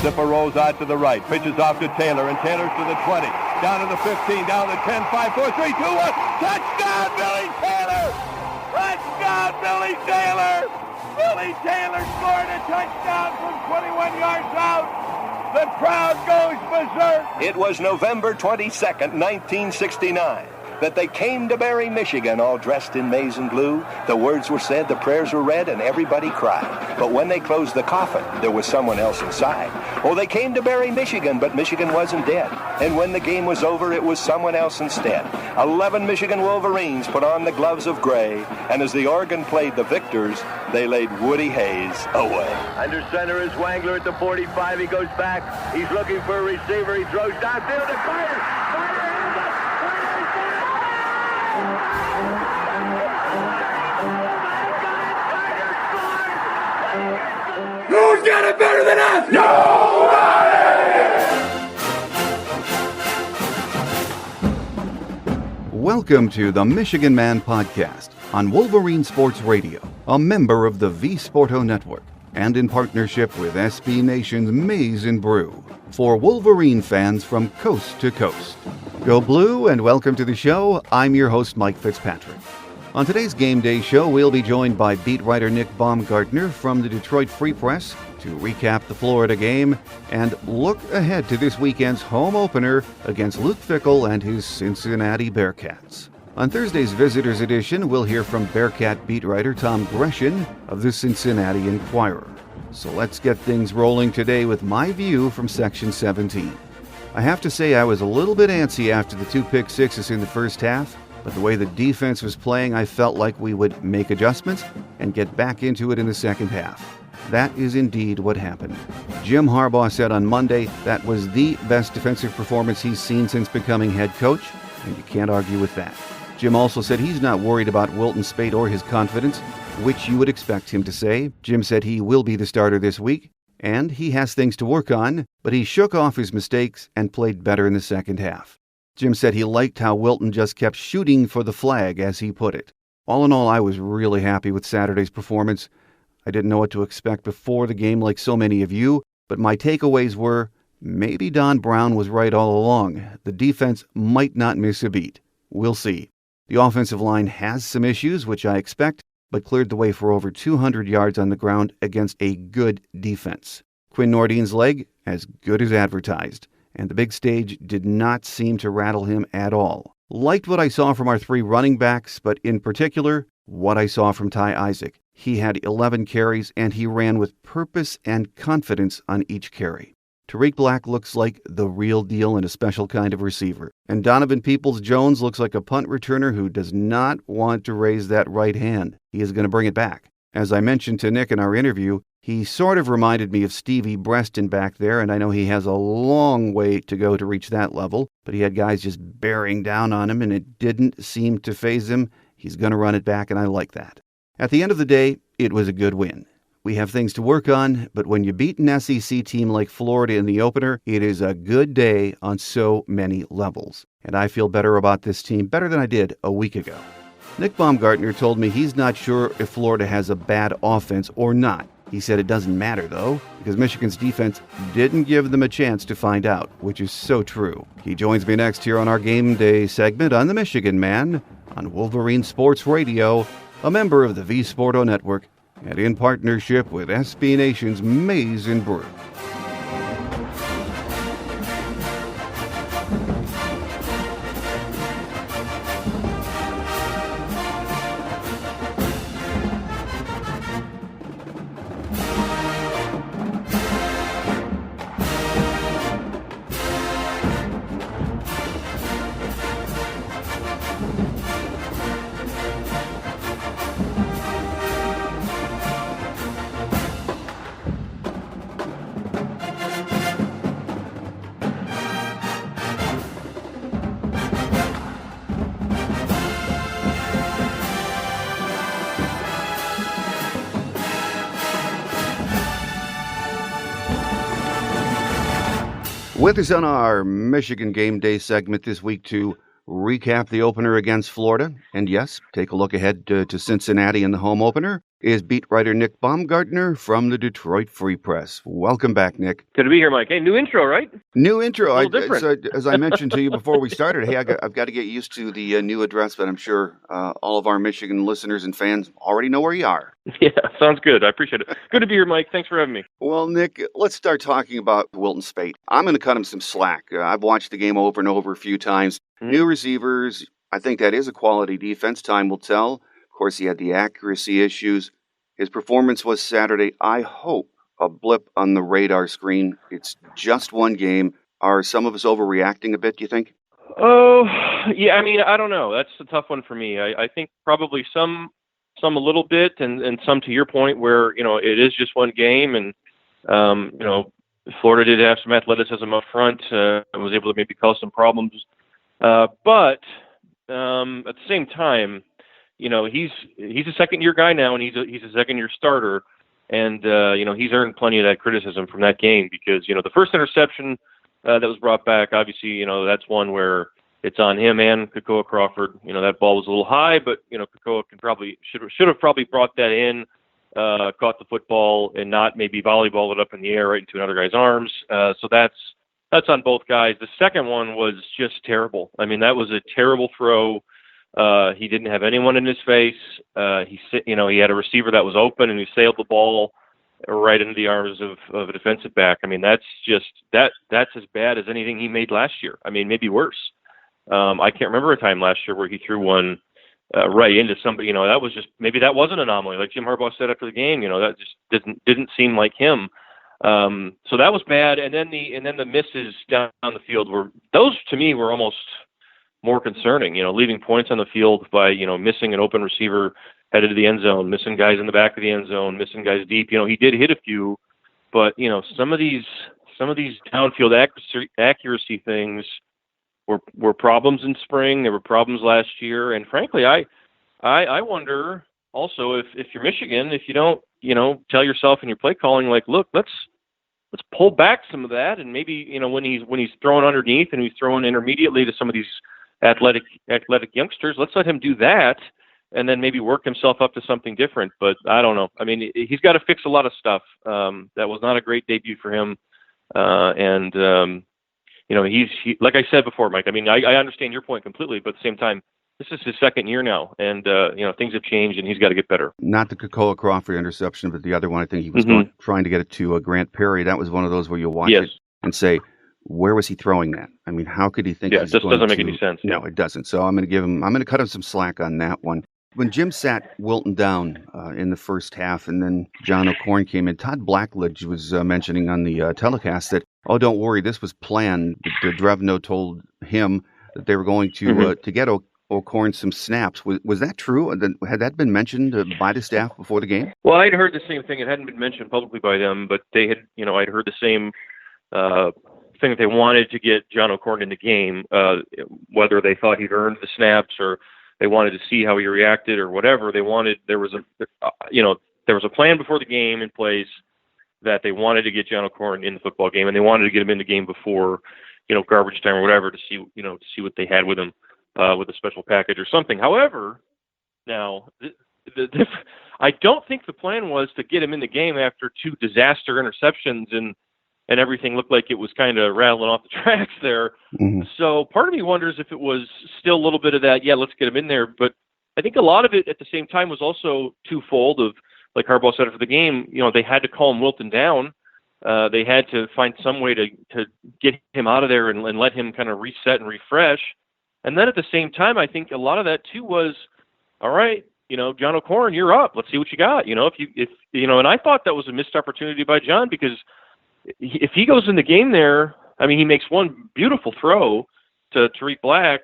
Zipper rolls out to the right, pitches off to Taylor, and Taylor's to the 20, down to the 15, down to the 10, 5, 4, 3, 2, 1. Touchdown, Billy Taylor! Touchdown, Billy Taylor! Billy Taylor scored a touchdown from 21 yards out. The crowd goes berserk. It was November 22nd, 1969. That they came to Barry, Michigan, all dressed in maize and blue. The words were said, the prayers were read, and everybody cried. But when they closed the coffin, there was someone else inside. Oh, they came to Barry, Michigan, but Michigan wasn't dead. And when the game was over, it was someone else instead. 11 Michigan Wolverines put on the gloves of gray, and as the organ played the victors, they laid Woody Hayes away. Under center is Wangler at the 45. He goes back. He's looking for a receiver. He throws downfield to Carter. Who's got it better than us? Nobody! Welcome to the Michigan Man Podcast on Wolverine Sports Radio, a member of the V Sporto Network, and in partnership with SB Nation's Maize and Brew, for Wolverine fans from coast to coast. Go Blue and welcome to the show. I'm your host, Mike Fitzpatrick. On today's Game Day show, we'll be joined by beat writer Nick Baumgardner from the Detroit Free Press to recap the Florida game and look ahead to this weekend's home opener against Luke Fickell and his Cincinnati Bearcats. On Thursday's Visitors Edition, we'll hear from Bearcat beat writer Tom Groeschen of the Cincinnati Enquirer. So let's get things rolling today with my view from Section 17. I have to say I was a little bit antsy after the 2 pick sixes in the first half, but the way the defense was playing, I felt like we would make adjustments and get back into it in the second half. That is indeed what happened. Jim Harbaugh said on Monday that was the best defensive performance he's seen since becoming head coach, and you can't argue with that. Jim also said he's not worried about Wilton Speight or his confidence, which you would expect him to say. Jim said he will be the starter this week, and he has things to work on, but he shook off his mistakes and played better in the second half. Jim said he liked how Wilton just kept shooting for the flag, as he put it. All in all, I was really happy with Saturday's performance. I didn't know what to expect before the game like so many of you, but my takeaways were, maybe Don Brown was right all along. The defense might not miss a beat. We'll see. The offensive line has some issues, which I expect, but cleared the way for over 200 yards on the ground against a good defense. Quinn Nordeen's leg, as good as advertised, and the big stage did not seem to rattle him at all. Liked what I saw from our 3 running backs, but in particular, what I saw from Ty Isaac. He had 11 carries, and he ran with purpose and confidence on each carry. Tariq Black looks like the real deal and a special kind of receiver. And Donovan Peoples-Jones looks like a punt returner who does not want to raise that right hand. He is going to bring it back. As I mentioned to Nick in our interview, he sort of reminded me of Stevie Breston back there, and I know he has a long way to go to reach that level, but he had guys just bearing down on him, and it didn't seem to faze him. He's going to run it back, and I like that. At the end of the day, it was a good win. We have things to work on, but when you beat an SEC team like Florida in the opener, it is a good day on so many levels. And I feel better about this team, better than I did a week ago. Nick Baumgardner told me he's not sure if Florida has a bad offense or not. He said it doesn't matter, though, because Michigan's defense didn't give them a chance to find out, which is so true. He joins me next here on our Game Day segment on the Michigan Man on Wolverine Sports Radio, a member of the V Sporto Network, and in partnership with SB Nation's Maize and Brew. With us on our Michigan Game Day segment this week to recap the opener against Florida, and yes, take a look ahead to Cincinnati in the home opener, is beat writer Nick Baumgardner from the Detroit Free Press. Welcome back, Nick. Good to be here, Mike. Hey, new intro, right? New intro. A little different. As I mentioned to you before we started, hey, I've got to get used to the new address, but I'm sure all of our Michigan listeners and fans already know where you are. Yeah, sounds good. I appreciate it. Good to be here, Mike. Thanks for having me. Well, Nick, let's start talking about Wilton Speight. I'm going to cut him some slack. I've watched the game over and over a few times. New receivers, I think that is a quality defense. Time will tell. Of course, he had the accuracy issues. His performance was Saturday, I hope, a blip on the radar screen. It's just one game. Are some of us overreacting a bit, do you think? Oh, yeah, I mean, I don't know. That's a tough one for me. I think probably some a little bit, and some to your point where, it is just one game, and, Florida did have some athleticism up front and was able to maybe cause some problems. But at the same time, he's a second-year guy now, and he's a second-year starter, and he's earned plenty of that criticism from that game because the first interception that was brought back, obviously, that's one where it's on him and Kekoa Crawford. That ball was a little high, but Kekoa should have probably brought that in, caught the football, and not maybe volleyball it up in the air right into another guy's arms. So that's on both guys. The second one was just terrible. I mean, that was a terrible throw. He didn't have anyone in his face. He had a receiver that was open, and he sailed the ball right into the arms of a defensive back. I mean, that's as bad as anything he made last year. I mean, maybe worse. I can't remember a time last year where he threw one right into somebody. That was just, maybe that was an anomaly. Like Jim Harbaugh said after the game, that just didn't seem like him. So that was bad. And then the misses down the field those to me were almost more concerning, leaving points on the field by, missing an open receiver headed to the end zone, missing guys in the back of the end zone, missing guys deep. He did hit a few, but, some of these downfield accuracy things were problems in spring. There were problems last year. And frankly, I wonder also if you're Michigan, if you don't, tell yourself in your play calling, like, look, let's pull back some of that. And maybe, when he's throwing underneath and he's throwing intermediately to some of these athletic youngsters, let's let him do that and then maybe work himself up to something different. But I don't know. I mean, he's got to fix a lot of stuff. That was not a great debut for him. He like I said before, Mike, I mean, I understand your point completely, but at the same time, this is his second year now, and, things have changed, and he's got to get better. Not the Kekoa Crawford interception, but the other one, I think he was trying to get it to Grant Perry. That was one of those where you watch it and say, where was he throwing that? I mean, how could he think it just doesn't make any sense. No, it doesn't. So I'm going to cut him some slack on that one. When Jim sat Wilton down in the first half and then John O'Korn came in, Todd Blackledge was mentioning on the telecast that, oh, don't worry, this was planned. Drevno told him that they were going to get O'Korn some snaps. Was that true? Had that been mentioned by the staff before the game? Well, I'd heard the same thing. It hadn't been mentioned publicly by them, but they had, I'd heard the same thing that they wanted to get John O'Korn in the game, whether they thought he'd earned the snaps or they wanted to see how he reacted or whatever. There was a plan before the game in place that they wanted to get John O'Korn in the football game, and they wanted to get him in the game before, garbage time or whatever to see what they had with him, with a special package or something. However, now I don't think the plan was to get him in the game after two disaster interceptions and everything looked like it was kind of rattling off the tracks there. So part of me wonders if it was still a little bit of that, let's get him in there. But I think a lot of it at the same time was also twofold of, like Harbaugh said after the game, they had to calm Wilton down. They had to find some way to get him out of there and let him kind of reset and refresh. And then at the same time, I think a lot of that too was, all right, John O'Korn, you're up. Let's see what you got. And I thought that was a missed opportunity by John because if he goes in the game there, I mean, he makes one beautiful throw to Tariq Black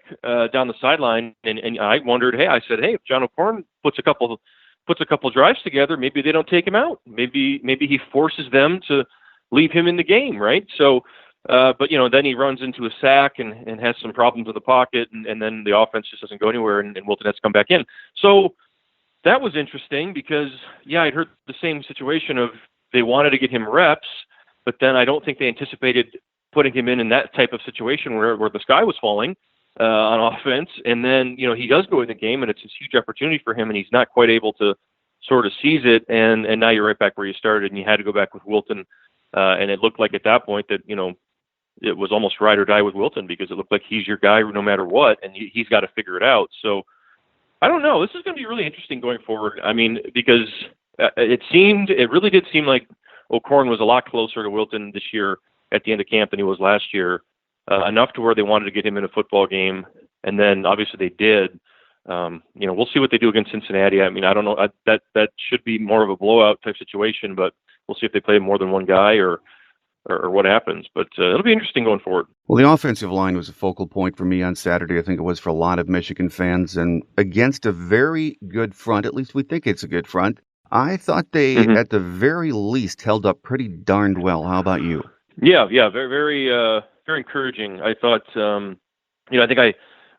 down the sideline, and I wondered, if John O'Korn puts a couple drives together, maybe they don't take him out. Maybe he forces them to leave him in the game, right? So, but then he runs into a sack and has some problems with the pocket, and then the offense just doesn't go anywhere, and Wilton has to come back in. So that was interesting because, I'd heard the same situation of they wanted to get him reps, but then I don't think they anticipated putting him in that type of situation where the sky was falling. on offense, and then he does go in the game, and it's this huge opportunity for him, and he's not quite able to sort of seize it, and now you're right back where you started, and you had to go back with Wilton, and it looked like at that point that it was almost ride or die with Wilton, because it looked like he's your guy no matter what, and he's got to figure it out. So I don't know. This is going to be really interesting going forward. I mean, because it really did seem like O'Korn was a lot closer to Wilton this year at the end of camp than he was last year, enough to where they wanted to get him in a football game, and then obviously they did. We'll see what they do against Cincinnati. I mean, I don't know. That should be more of a blowout type situation, but we'll see if they play more than one guy or what happens. But it'll be interesting going forward. Well, the offensive line was a focal point for me on Saturday. I think it was for a lot of Michigan fans. And against a very good front, at least we think it's a good front, I thought they, at the very least, held up pretty darned well. How about you? Yeah, very, very, very encouraging. I thought, I think I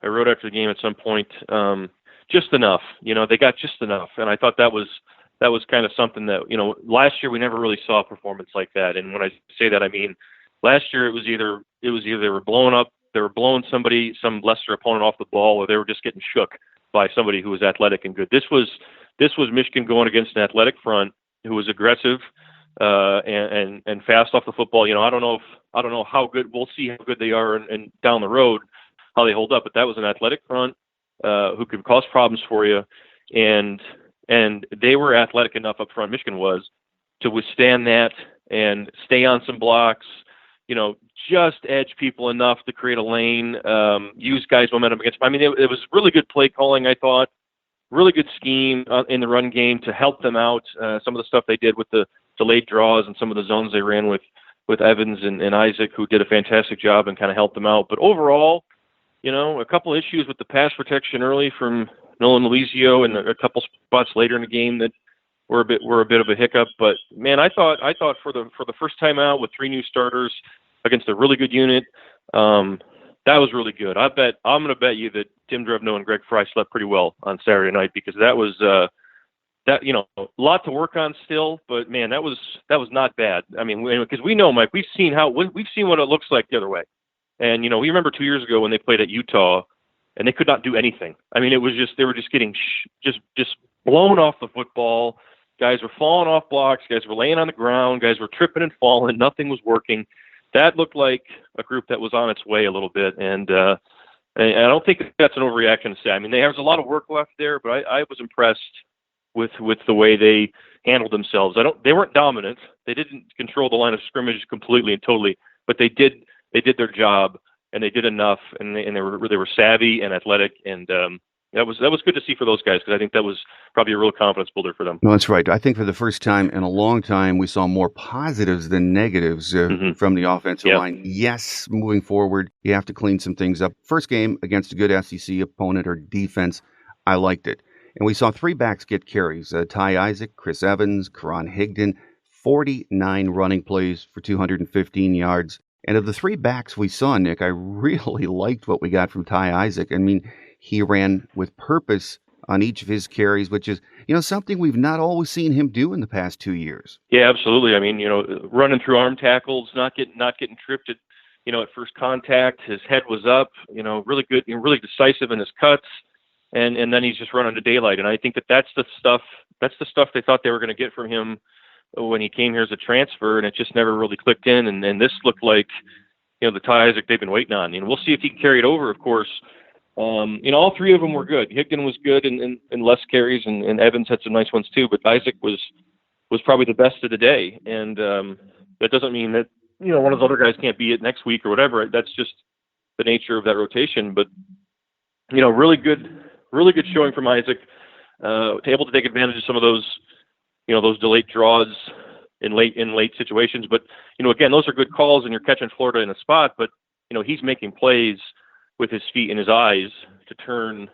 wrote after the game at some point, just enough. They got just enough, and I thought that was kind of something that last year we never really saw a performance like that. And when I say that, I mean last year it was either they were blowing up, they were blowing some lesser opponent off the ball, or they were just getting shook by somebody who was athletic and good. This was Michigan going against an athletic front who was aggressive and fast off the football. I don't know how good. We'll see how good they are and down the road how they hold up. But that was an athletic front who could cause problems for you, and they were athletic enough up front, Michigan was, to withstand that and stay on some blocks, just edge people enough to create a lane, use guys' momentum against them. I mean, it was really good play calling, I thought, really good scheme in the run game to help them out. Some of the stuff they did with the delayed draws and some of the zones they ran with Evans and Isaac, who did a fantastic job and kind of helped them out. But overall, a couple issues with the pass protection early from Nolan Alizio, and a couple spots later in the game that were a bit of a hiccup. But man, I thought for the first time out with 3 new starters against a really good unit, that was really good. I'm going to bet you that Tim Drevno and Greg Fry slept pretty well on Saturday night, because that was a lot to work on still. But man, that was not bad. I mean, because we know, Mike, we've seen what it looks like the other way. And we remember 2 years ago when they played at Utah, and they could not do anything. I mean, it was they were just getting just blown off the football. Guys were falling off blocks. Guys were laying on the ground. Guys were tripping and falling. Nothing was working. That looked like a group that was on its way a little bit. And I don't think that's an overreaction to say. I mean, there was a lot of work left there, but I was impressed with the way they handled themselves. They weren't dominant. They didn't control the line of scrimmage completely and totally, but they did their job. And they did enough, and they were savvy and athletic, and that was good to see for those guys, because I think that was probably a real confidence builder for them. No, that's right. I think for the first time in a long time, we saw more positives than negatives from the offensive line. Yes, moving forward, you have to clean some things up. First game against a good SEC opponent or defense, I liked it. And we saw 3 backs get carries, Ty Isaac, Chris Evans, Karan Higdon, 49 running plays for 215 yards. And of the 3 backs we saw, Nick, I really liked what we got from Ty Isaac. I mean, he ran with purpose on each of his carries, which is, something we've not always seen him do in the past 2 years. Yeah, absolutely. I mean, running through arm tackles, not getting tripped at first contact. His head was up, really good, really decisive in his cuts. And then he's just running to daylight. And I think that's the stuff they thought they were going to get from him when he came here as a transfer, and it just never really clicked in. And this looked like, the Ty Isaac they've been waiting on. And we'll see if he can carry it over, of course. All 3 of them were good. Higdon was good in less carries, and Evans had some nice ones too. But Isaac was probably the best of the day. And that doesn't mean that, one of those other guys can't be it next week or whatever. That's just the nature of that rotation. But, really good showing from Isaac, able to take advantage of some of those, those delayed draws in late situations. But, again, those are good calls, and you're catching Florida in a spot, but, he's making plays with his feet and his eyes to turn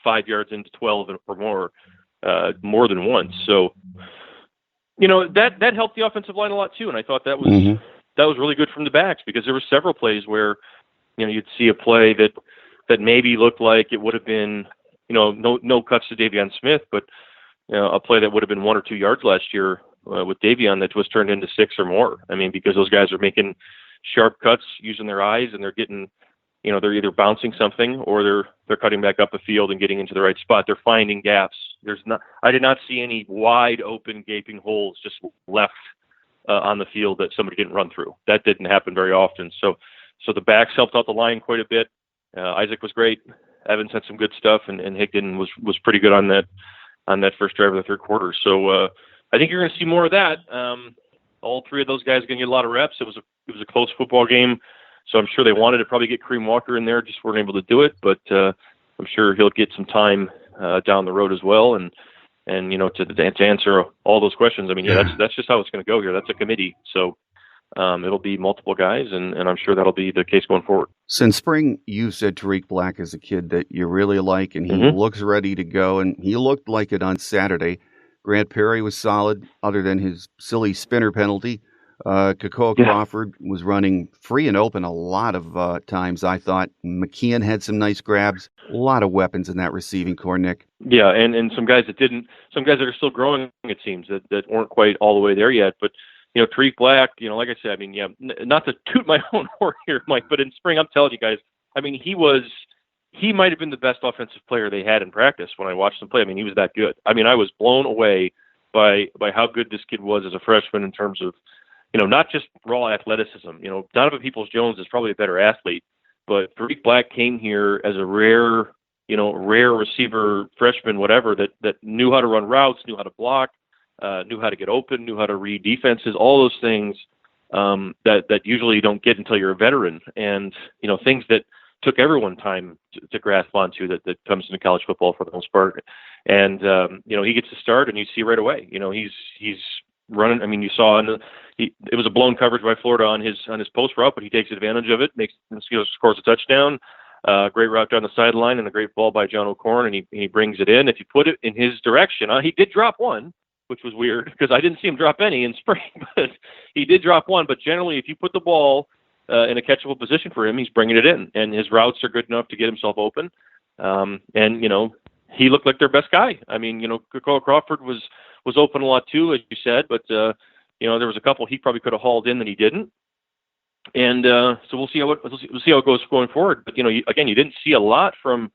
5 yards into 12 or more than once. So, that helped the offensive line a lot too. And I thought that was really good from the backs, because there were several plays where, you'd see a play that maybe looked like it would have been, no cuts to Davion Smith, but a play that would have been 1 or 2 yards last year with Davion that was turned into 6 or more. I mean, because those guys are making sharp cuts using their eyes, and they're getting they're either bouncing something or they're cutting back up the field and getting into the right spot. They're finding gaps. I did not see any wide open gaping holes just left on the field that somebody didn't run through. That didn't happen very often. So the backs helped out the line quite a bit. Isaac was great. Evans had some good stuff, and Higdon was pretty good on that first drive of the third quarter. So I think you're going to see more of that. All three of those guys are going to get a lot of reps. It was a close football game, so I'm sure they wanted to probably get Kareem Walker in there, just weren't able to do it. But I'm sure he'll get some time down the road as well, and to answer all those questions. I mean, that's just how it's going to go here. That's a committee, so it'll be multiple guys, and I'm sure that'll be the case going forward. Since spring, you said Tariq Black is a kid that you really like, and he looks ready to go, and he looked like it on Saturday. Grant Perry was solid, other than his silly spinner penalty. Kakoa Crawford was running free and open a lot of times, I thought. McKeon had some nice grabs. A lot of weapons in that receiving core, Nick. Yeah, and some guys that are still growing, it seems, that weren't quite all the way there yet. But, Tariq Black, like I said, I mean, not to toot my own horn here, Mike, but in spring, I'm telling you guys, I mean, he might have been the best offensive player they had in practice when I watched him play. I mean, he was that good. I mean, I was blown away by how good this kid was as a freshman in terms of, not just raw athleticism. Donovan Peoples-Jones is probably a better athlete, but Tariq Black came here as a rare receiver freshman, whatever, that knew how to run routes, knew how to block, knew how to get open, knew how to read defenses, all those things that usually you don't get until you're a veteran, and things that took everyone time to grasp onto that comes into college football for the most part. And he gets to start, and you see right away, he's running. I mean, you saw it was a blown coverage by Florida on his post route, but he takes advantage of it, scores a touchdown. Great route down the sideline, and a great ball by John O'Corn, and he brings it in. If you put it in his direction, he did drop one, which was weird because I didn't see him drop any in spring, but he did drop one. But generally, if you put the ball in a catchable position for him, he's bringing it in, and his routes are good enough to get himself open. And he looked like their best guy. I mean, Kakoa Crawford was open a lot too, as you said, but there was a couple he probably could have hauled in that he didn't. And so we'll see how it goes going forward. But again, you didn't see a lot from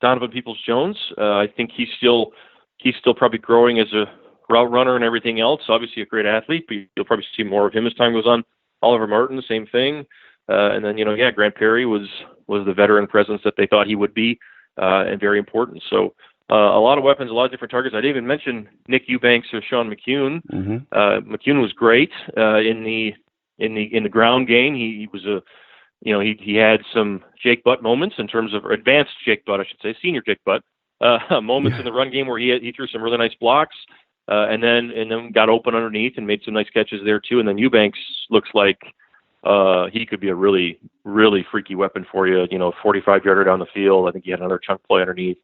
Donovan Peoples-Jones. I think he's still probably growing as a route runner and everything else. Obviously, a great athlete, but you'll probably see more of him as time goes on. Oliver Martin, the same thing. And then Grant Perry was the veteran presence that they thought he would be, and very important. So a lot of weapons, a lot of different targets. I didn't even mention Nick Eubanks or Sean McCune. McCune was great in the ground game. He was he had some Jake Butt moments in terms of advanced Jake Butt, I should say, senior Jake Butt moments in the run game where he threw some really nice blocks, and then got open underneath and made some nice catches there too. And then Eubanks looks like he could be a really, really freaky weapon for you. 45-yarder down the field. I think he had another chunk play underneath.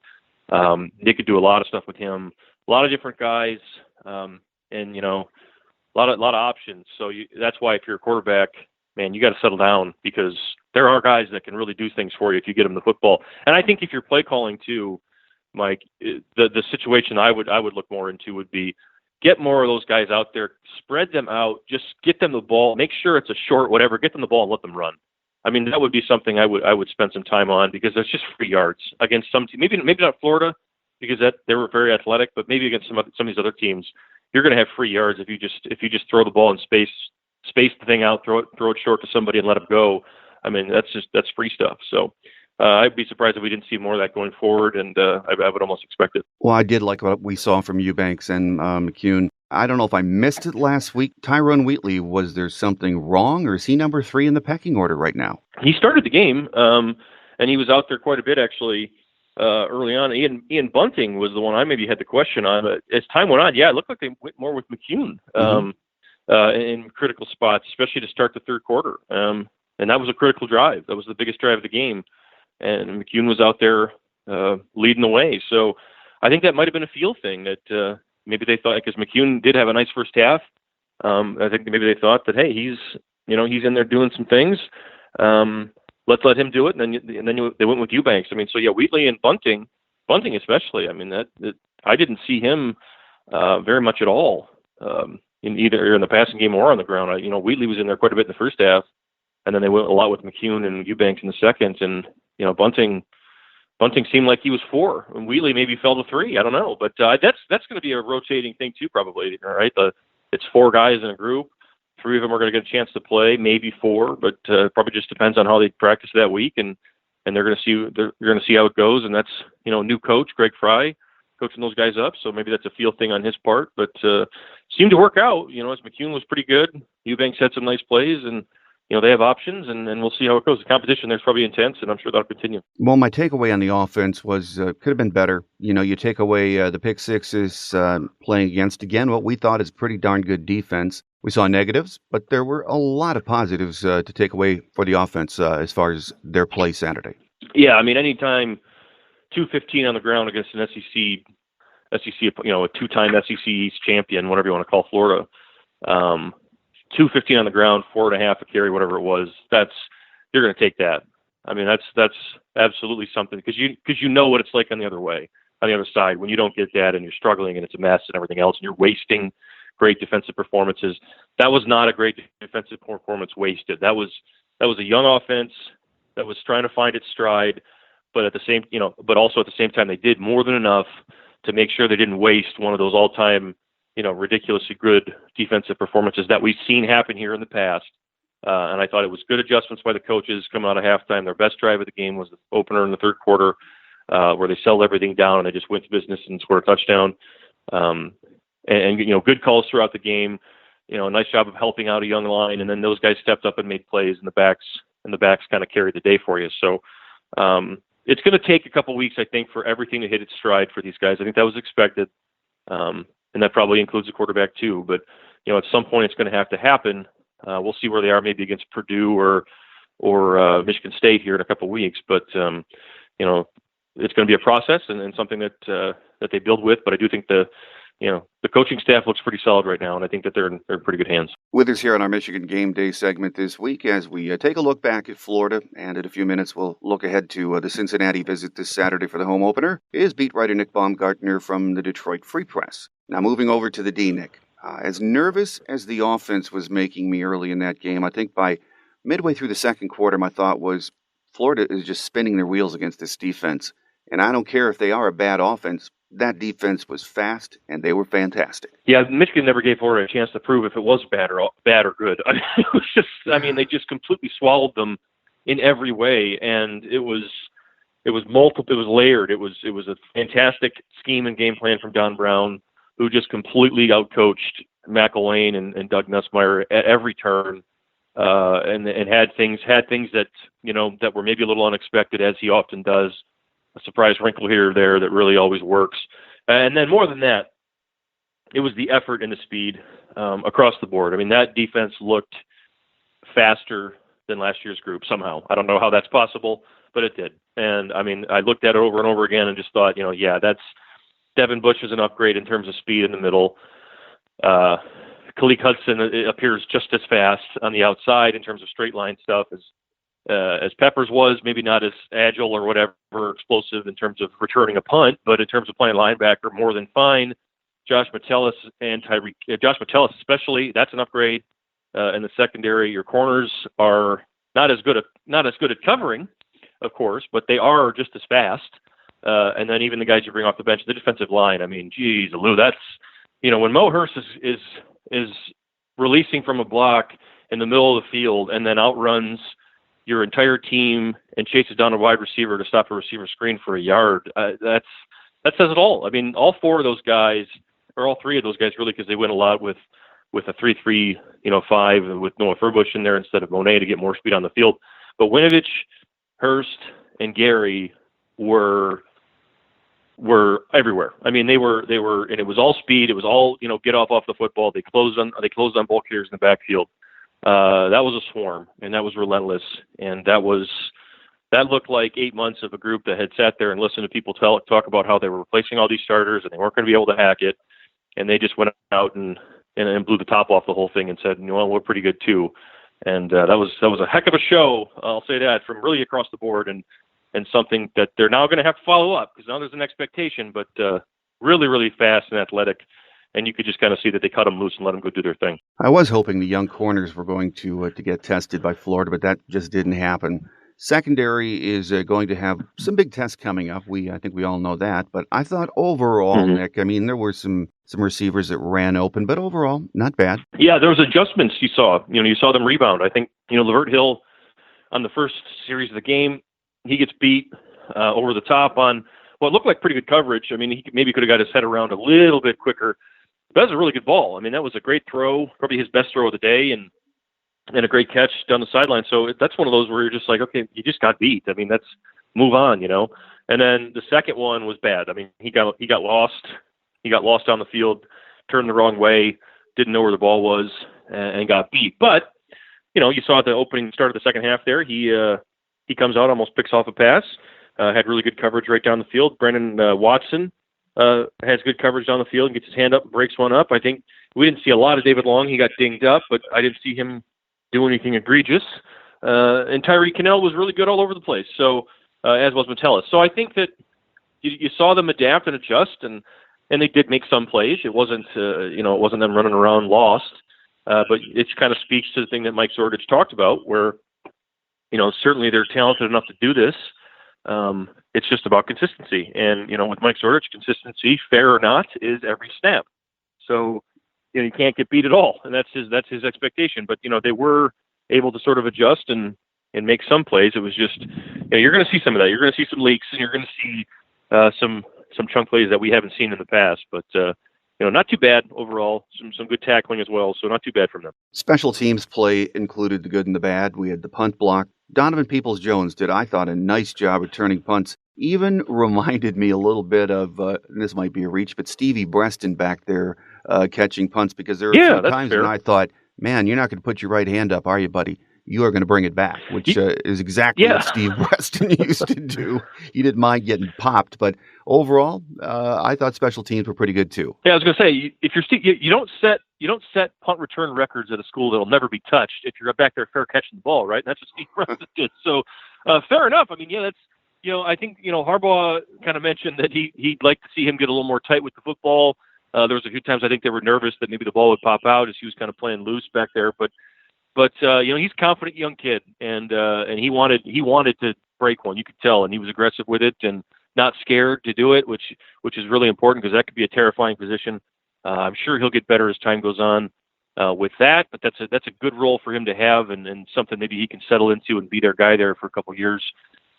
Nick could do a lot of stuff with him. A lot of different guys, and a lot of options. So that's why if you're a quarterback, man, you got to settle down, because there are guys that can really do things for you if you get them the football. And I think if you're play calling too, Mike, the situation I would look more into would be get more of those guys out there, spread them out, just get them the ball, make sure it's a short whatever, get them the ball and let them run. I mean, that would be something I would spend some time on, because there's just free yards against some team. Maybe not Florida, because they were very athletic, but maybe against some of these other teams, you're going to have free yards if you just throw the ball in space the thing out, throw it short to somebody and let it go. I mean, that's free stuff. So I'd be surprised if we didn't see more of that going forward, and I would almost expect it. Well, I did like what we saw from Eubanks and McCune. I don't know if I missed it last week. Tyrone Wheatley, was there something wrong, or is he number 3 in the pecking order right now? He started the game, and he was out there quite a bit, actually, early on. Ian Bunting was the one I maybe had the question on. But as time went on, it looked like they went more with McCune in critical spots, especially to start the third quarter. And that was a critical drive. That was the biggest drive of the game. And McCune was out there leading the way. So I think that might have been a feel thing that maybe they thought, because McCune did have a nice first half. I think maybe they thought that, hey, he's in there doing some things. Let's let him do it. And then they went with Eubanks. I mean, so Wheatley and Bunting especially. I mean, that I didn't see him very much at all in either in the passing game or on the ground. Wheatley was in there quite a bit in the first half. and then they went a lot with McCune and Eubanks in the second, and Bunting seemed like he was 4, and Wheatley maybe fell to 3. I don't know, but that's going to be a rotating thing too, probably. All right, it's 4 guys in a group. 3 of them are going to get a chance to play, maybe 4, but probably just depends on how they practice that week, and they're going to see how it goes. And that's new coach Greg Fry coaching those guys up, so maybe that's a feel thing on his part, but seemed to work out. As McCune was pretty good, Eubanks had some nice plays, and they have options, and we'll see how it goes. The competition there's probably intense, and I'm sure that'll continue. Well, my takeaway on the offense was could have been better. You take away the pick sixes playing against, again, what we thought is pretty darn good defense. We saw negatives, but there were a lot of positives to take away for the offense as far as their play Saturday. Yeah, anytime 215 on the ground against an SEC, a 2-time SEC East champion, whatever you want to call Florida, 215 on the ground, 4.5 a carry, whatever it was. You're going to take that. That's absolutely something because you know what it's like on the other side when you don't get that and you're struggling and it's a mess and everything else and you're wasting great defensive performances. That was not a great defensive performance wasted. That was a young offense that was trying to find its stride, but also at the same time they did more than enough to make sure they didn't waste one of those all-time ridiculously good defensive performances that we've seen happen here in the past. And I thought it was good adjustments by the coaches coming out of halftime. Their best drive of the game was the opener in the third quarter, where they settled everything down and they just went to business and scored a touchdown. And good calls throughout the game. A nice job of helping out a young line, and then those guys stepped up and made plays, and the backs kind of carried the day for you. So it's going to take a couple weeks, I think, for everything to hit its stride for these guys. I think that was expected. And that probably includes the quarterback too. But, at some point it's going to have to happen. We'll see where they are maybe against Purdue or Michigan State here in a couple of weeks. But, it's going to be a process and something that they build with. But I do think the coaching staff looks pretty solid right now, and I think that they're in pretty good hands. With us here on our Michigan Game Day segment this week as we take a look back at Florida, and in a few minutes we'll look ahead to the Cincinnati visit this Saturday for the home opener, is beat writer Nick Baumgardner from the Detroit Free Press. Now moving over to the D, Nick. As nervous as the offense was making me early in that game, I think by midway through the second quarter my thought was Florida is just spinning their wheels against this defense. And I don't care if they are a bad offense, that defense was fast, and they were fantastic. Yeah, Michigan never gave Florida a chance to prove if it was bad or good. It was just, they just completely swallowed them in every way, and it was multiple. It was layered. It was a fantastic scheme and game plan from Don Brown, who just completely outcoached McElwain and Doug Nussmeier at every turn, and had things that that were maybe a little unexpected, as he often does. A surprise wrinkle here or there that really always works. And then more than that, it was the effort and the speed across the board. That defense looked faster than last year's group somehow. I don't know how that's possible, but it did. And I looked at it over and over again and just thought, that's Devin Bush is an upgrade in terms of speed in the middle. Khaleke Hudson appears just as fast on the outside in terms of straight line stuff as Peppers was, maybe not as agile or whatever, explosive in terms of returning a punt, but in terms of playing linebacker, more than fine. Josh Metellus especially, that's an upgrade in the secondary. Your corners are not as good at covering, of course, but they are just as fast. And then even the guys you bring off the bench, the defensive line. Geez, Lou, that's when Mo Hurst is releasing from a block in the middle of the field and then outruns your entire team and chases down a wide receiver to stop a receiver screen for a yard. That says it all. All 4 of those guys, or all 3 of those guys, really, because they win a lot with a 3-3, 5 with Noah Furbush in there instead of Monet to get more speed on the field. But Winovich, Hurst, and Gary were everywhere. They were, and it was all speed. It was all get off the football. They closed on ball carriers in the backfield. That was a swarm, and that was relentless, and that looked like 8 months of a group that had sat there and listened to people talk about how they were replacing all these starters and they weren't going to be able to hack it, and they just went out and blew the top off the whole thing and said, we're pretty good too, and that was a heck of a show. I'll say that, from really across the board, and something that they're now going to have to follow up because now there's an expectation, but really, really fast and athletic. and you could just kind of see that they cut them loose and let them go do their thing. I was hoping the young corners were going to get tested by Florida, but that just didn't happen. Secondary is going to have some big tests coming up. I think we all know that. But I thought overall, Nick, I mean, there were some receivers that ran open, but overall, not bad. Yeah, there was adjustments you saw. You saw them rebound. I think, Lavert Hill on the first series of the game, he gets beat over the top on what looked like pretty good coverage. I mean, he maybe could have got his head around a little bit quicker. But that was a really good ball. I mean, that was a great throw, probably his best throw of the day, and a great catch down the sideline. So that's one of those where you're just like, okay, you just got beat. I mean, let's move on, And then the second one was bad. I mean, he got lost. He got lost on the field, turned the wrong way, didn't know where the ball was, and got beat. But, you saw at the opening start of the second half there, he comes out, almost picks off a pass, had really good coverage right down the field. Brennan Watson has good coverage down the field and gets his hand up and breaks one up. I think we didn't see a lot of David Long. He got dinged up, but I didn't see him do anything egregious. And Tyree Cannell was really good all over the place. So, as was Metellus. So I think that you saw them adapt and adjust, and they did make some plays. It wasn't, it wasn't them running around lost. But it kind of speaks to the thing that Mike Zordich talked about, where, certainly they're talented enough to do this. It's just about consistency. And, with Mike Zordich, consistency, fair or not, is every snap. So, you can't get beat at all, and that's his expectation. But they were able to sort of adjust and make some plays. It was just, you're going to see some of that. You're going to see some leaks, and you're going to see some chunk plays that we haven't seen in the past. But not too bad overall. Some good tackling as well, so not too bad from them. Special teams play included the good and the bad. We had the punt block. Donovan Peoples-Jones did, I thought, a nice job returning punts. Even reminded me a little bit of, this might be a reach, but Stevie Breston back there catching punts, because there are some times when I thought, man, you're not going to put your right hand up, are you, buddy? You are going to bring it back, which is exactly what Steve Breston used to do. He didn't mind getting popped, but overall, I thought special teams were pretty good too. Yeah, I was going to say, if you're Steve, you don't set punt return records at a school that'll never be touched if you're back there fair catching the ball, right? And that's what Steve Breston did. So fair enough. I mean, that's. I think, Harbaugh kind of mentioned that he'd like to see him get a little more tight with the football. There was a few times I think they were nervous that maybe the ball would pop out as he was kind of playing loose back there. But he's a confident young kid, and he wanted to break one. You could tell, and he was aggressive with it and not scared to do it, which is really important, because that could be a terrifying position. I'm sure he'll get better as time goes on with that, but that's a good role for him to have, and something maybe he can settle into and be their guy there for a couple of years.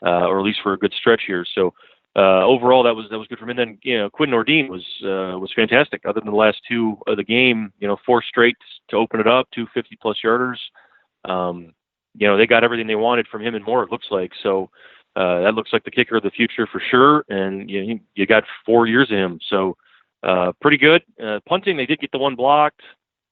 Or at least for a good stretch here. So overall, that was good for him. And then Quinn Nordeen was fantastic. Other than the last two of the game, 4 straight to open it up, 2 50-plus yarders. They got everything they wanted from him and more, it looks like. So that looks like the kicker of the future for sure. And you got 4 years of him, so pretty good. Punting, they did get the one blocked,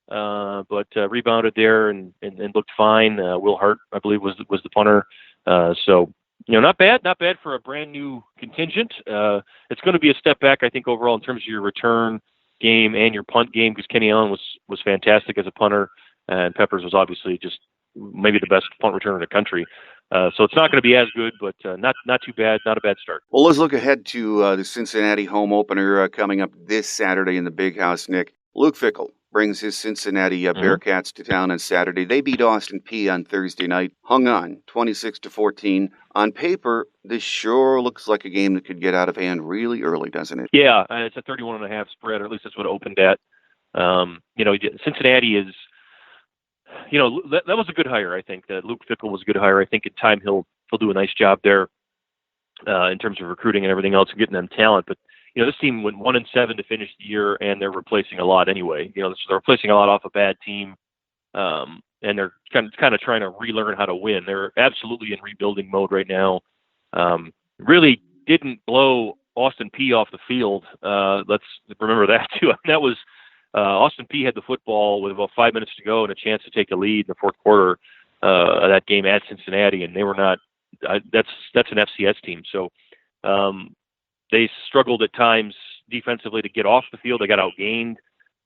but rebounded there and looked fine. Will Hart, I believe, was the punter. So. Not bad for a brand new contingent. It's going to be a step back, I think, overall in terms of your return game and your punt game, because Kenny Allen was fantastic as a punter, and Peppers was obviously just maybe the best punt returner in the country. So it's not going to be as good, but not too bad, not a bad start. Well, let's look ahead to the Cincinnati home opener coming up this Saturday in the Big House, Nick. Luke Fickell brings his Cincinnati Bearcats to town on Saturday. They beat Austin Peay on Thursday night, hung on 26-14. On paper, this sure looks like a game that could get out of hand really early, doesn't it? Yeah, it's a 31.5 spread, or at least that's what it opened at. Cincinnati is, that was a good hire, I think. Luke Fickell was a good hire. I think in time he'll do a nice job there in terms of recruiting and everything else and getting them talent. But this team went 1-7 to finish the year, and they're replacing a lot anyway. They're replacing a lot off a bad team, and they're kind of trying to relearn how to win. They're absolutely in rebuilding mode right now. Really didn't blow Austin Peay off the field. Let's remember that too. That was Austin Peay had the football with about 5 minutes to go and a chance to take a lead in the fourth quarter of that game at Cincinnati, and they were not. That's an FCS team, so. They struggled at times defensively to get off the field. They got outgained.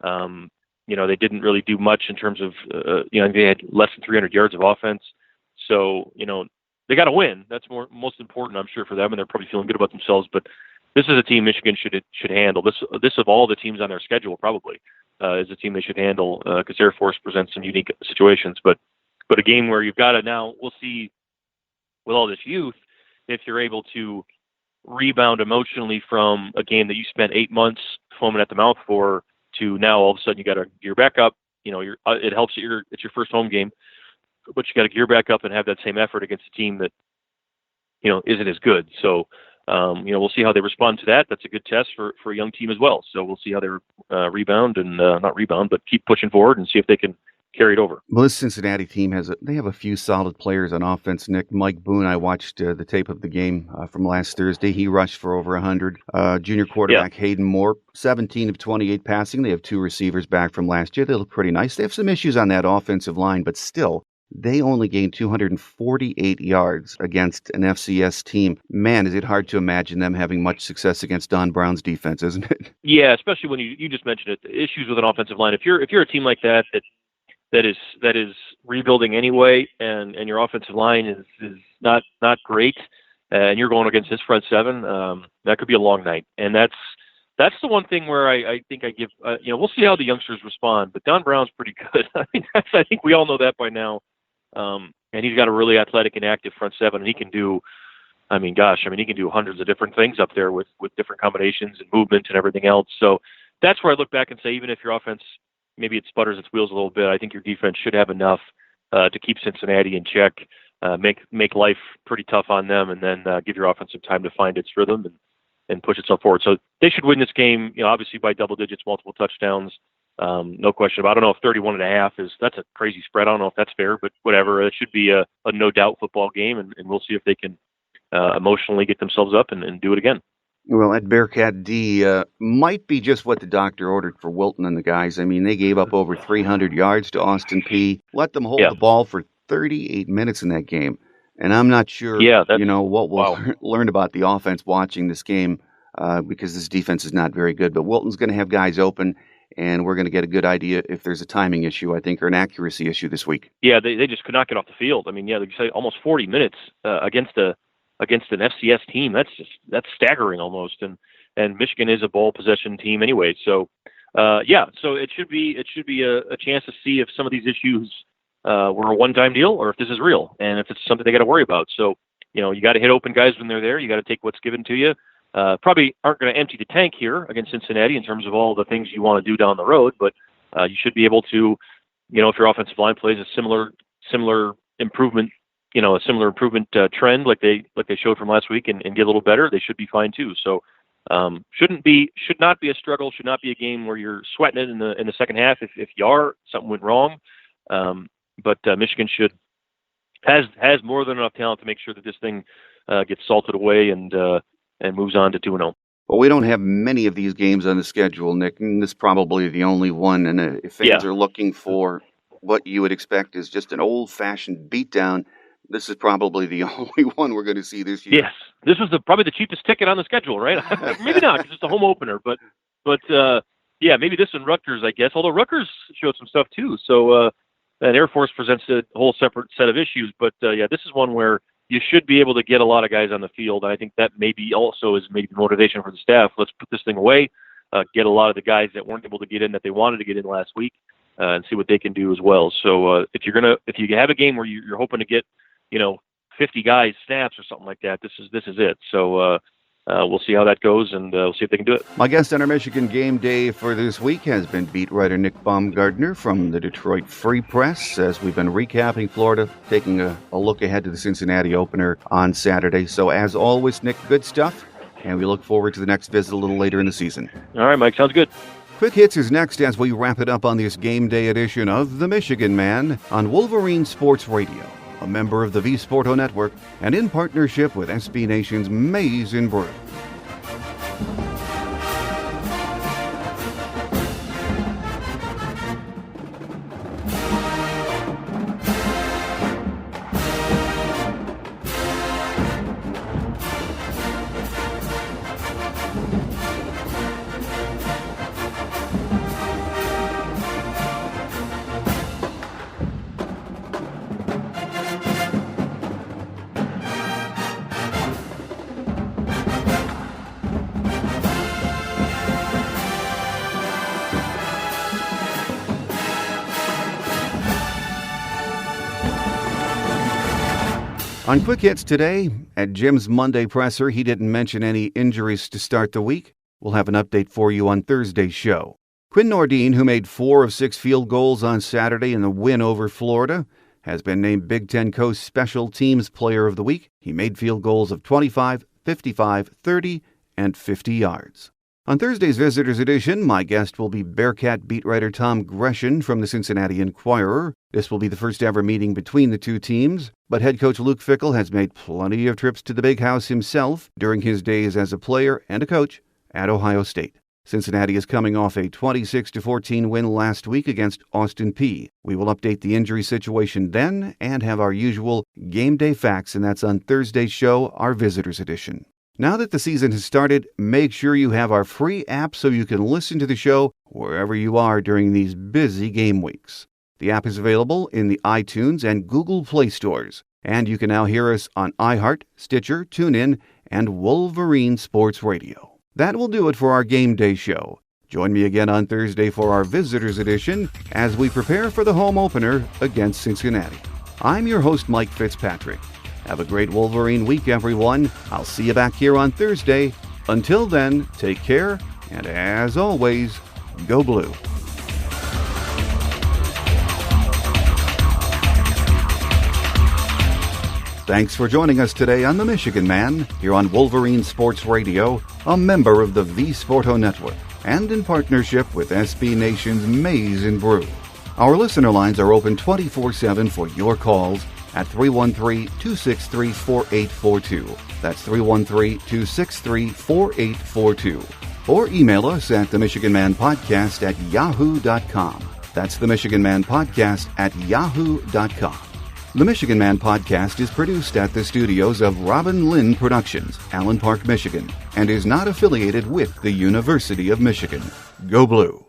They didn't really do much in terms of, they had less than 300 yards of offense. So, they got to win. That's most important, I'm sure, for them, and they're probably feeling good about themselves. But this is a team Michigan should handle. This of all the teams on their schedule probably is a team they should handle because Air Force presents some unique situations. But a game where you've got to now, we'll see with all this youth if you're able to rebound emotionally from a game that you spent 8 months foaming at the mouth for to now all of a sudden you got to gear back up. It helps that it's your first home game, but you got to gear back up and have that same effort against a team that isn't as good. So we'll see how they respond to that. That's a good test for a young team as well. So we'll see how they rebound and not rebound, but keep pushing forward and see if they can carry it over. Well, this Cincinnati team they have a few solid players on offense, Nick. Mike Boone, I watched the tape of the game from last Thursday. He rushed for over 100. Junior quarterback Hayden Moore, 17 of 28 passing. They have 2 receivers back from last year. They look pretty nice. They have some issues on that offensive line, but still, they only gained 248 yards against an FCS team. Man, is it hard to imagine them having much success against Don Brown's defense, isn't it? Yeah, especially when you just mentioned it, issues with an offensive line. If you're a team like that is rebuilding anyway, and your offensive line is not great, and you're going against his front seven, that could be a long night. And that's the one thing where I think I give we'll see how the youngsters respond. But Don Brown's pretty good. I think we all know that by now. And he's got a really athletic and active front seven, and he can do. He can do hundreds of different things up there with different combinations and movement and everything else. So that's where I look back and say, even if your offense maybe it sputters its wheels a little bit, I think your defense should have enough to keep Cincinnati in check, make life pretty tough on them, and then give your offense some time to find its rhythm and push itself forward. So they should win this game, obviously by double digits, multiple touchdowns, no question about it. I don't know if 31.5 that's a crazy spread. I don't know if that's fair, but whatever. It should be a no doubt football game, and we'll see if they can emotionally get themselves up and do it again. Well, that Bearcat D might be just what the doctor ordered for Wilton and the guys. They gave up over 300 yards to Austin Peay, let them hold the ball for 38 minutes in that game. And I'm not sure, what we'll learn about the offense watching this game because this defense is not very good. But Wilton's going to have guys open, and we're going to get a good idea if there's a timing issue, I think, or an accuracy issue this week. Yeah, they just could not get off the field. They say almost 40 minutes against an FCS team. That's staggering almost. And Michigan is a ball possession team anyway. So so it should be a chance to see if some of these issues were a one-time deal or if this is real and if it's something they got to worry about. So you got to hit open guys when they're there. You got to take what's given to you. Probably aren't going to empty the tank here against Cincinnati in terms of all the things you want to do down the road, but you should be able to, if your offensive line plays a similar improvement. A similar improvement trend like they showed from last week and get a little better, they should be fine too. So should not be a struggle, should not be a game where you're sweating it in the second half. If you are, something went wrong. But Michigan has more than enough talent to make sure that this thing gets salted away and moves on to 2-0. Well, we don't have many of these games on the schedule, Nick, and this is probably the only one. And if fans are looking for what you would expect is just an old-fashioned beatdown, this is probably the only one we're going to see this year. Yes, this was probably the cheapest ticket on the schedule, right? Maybe not, because it's a home opener, but maybe this and Rutgers, I guess. Although Rutgers showed some stuff too, so and Air Force presents a whole separate set of issues. But this is one where you should be able to get a lot of guys on the field. And I think that maybe also is maybe motivation for the staff. Let's put this thing away, get a lot of the guys that weren't able to get in that they wanted to get in last week, and see what they can do as well. So if you have a game where you're hoping to get 50 guys snaps or something like that, this is it. So we'll see how that goes, and we'll see if they can do it. My guest on our Michigan game day for this week has been beat writer Nick Baumgardner from the Detroit Free Press, as we've been recapping Florida, taking a look ahead to the Cincinnati opener on Saturday. So as always, Nick, good stuff, and we look forward to the next visit a little later in the season. All right, Mike, sounds good. Quick Hits is next as we wrap it up on this game day edition of The Michigan Man on Wolverine Sports Radio, a member of the V Sporto Network, and in partnership with SB Nation's Maize and Brew. On Quick Hits today, at Jim's Monday presser, he didn't mention any injuries to start the week. We'll have an update for you on Thursday's show. Quinn Nordeen, who made 4 of 6 field goals on Saturday in the win over Florida, has been named Big Ten Coast Special Teams Player of the Week. He made field goals of 25, 55, 30, and 50 yards. On Thursday's Visitors Edition, my guest will be Bearcat beat writer Tom Groeschen from the Cincinnati Enquirer. This will be the first ever meeting between the two teams, but head coach Luke Fickell has made plenty of trips to the Big House himself during his days as a player and a coach at Ohio State. Cincinnati is coming off a 26-14 win last week against Austin Peay. We will update the injury situation then and have our usual game day facts, and that's on Thursday's show, our Visitors Edition. Now that the season has started, make sure you have our free app so you can listen to the show wherever you are during these busy game weeks. The app is available in the iTunes and Google Play stores, and you can now hear us on iHeart, Stitcher, TuneIn, and Wolverine Sports Radio. That will do it for our game day show. Join me again on Thursday for our Visitors Edition as we prepare for the home opener against Cincinnati. I'm your host, Mike Fitzpatrick. Have a great Wolverine week, everyone. I'll see you back here on Thursday. Until then, take care, and as always, go blue. Thanks for joining us today on The Michigan Man, here on Wolverine Sports Radio, a member of the V Sporto Network, and in partnership with SB Nation's Maize and Brew. Our listener lines are open 24/7 for your calls at 313-263-4842. That's 313-263-4842. Or email us at themichiganmanpodcast@yahoo.com. That's themichiganmanpodcast@yahoo.com. The Michigan Man Podcast is produced at the studios of Robin Lynn Productions, Allen Park, Michigan, and is not affiliated with the University of Michigan. Go Blue!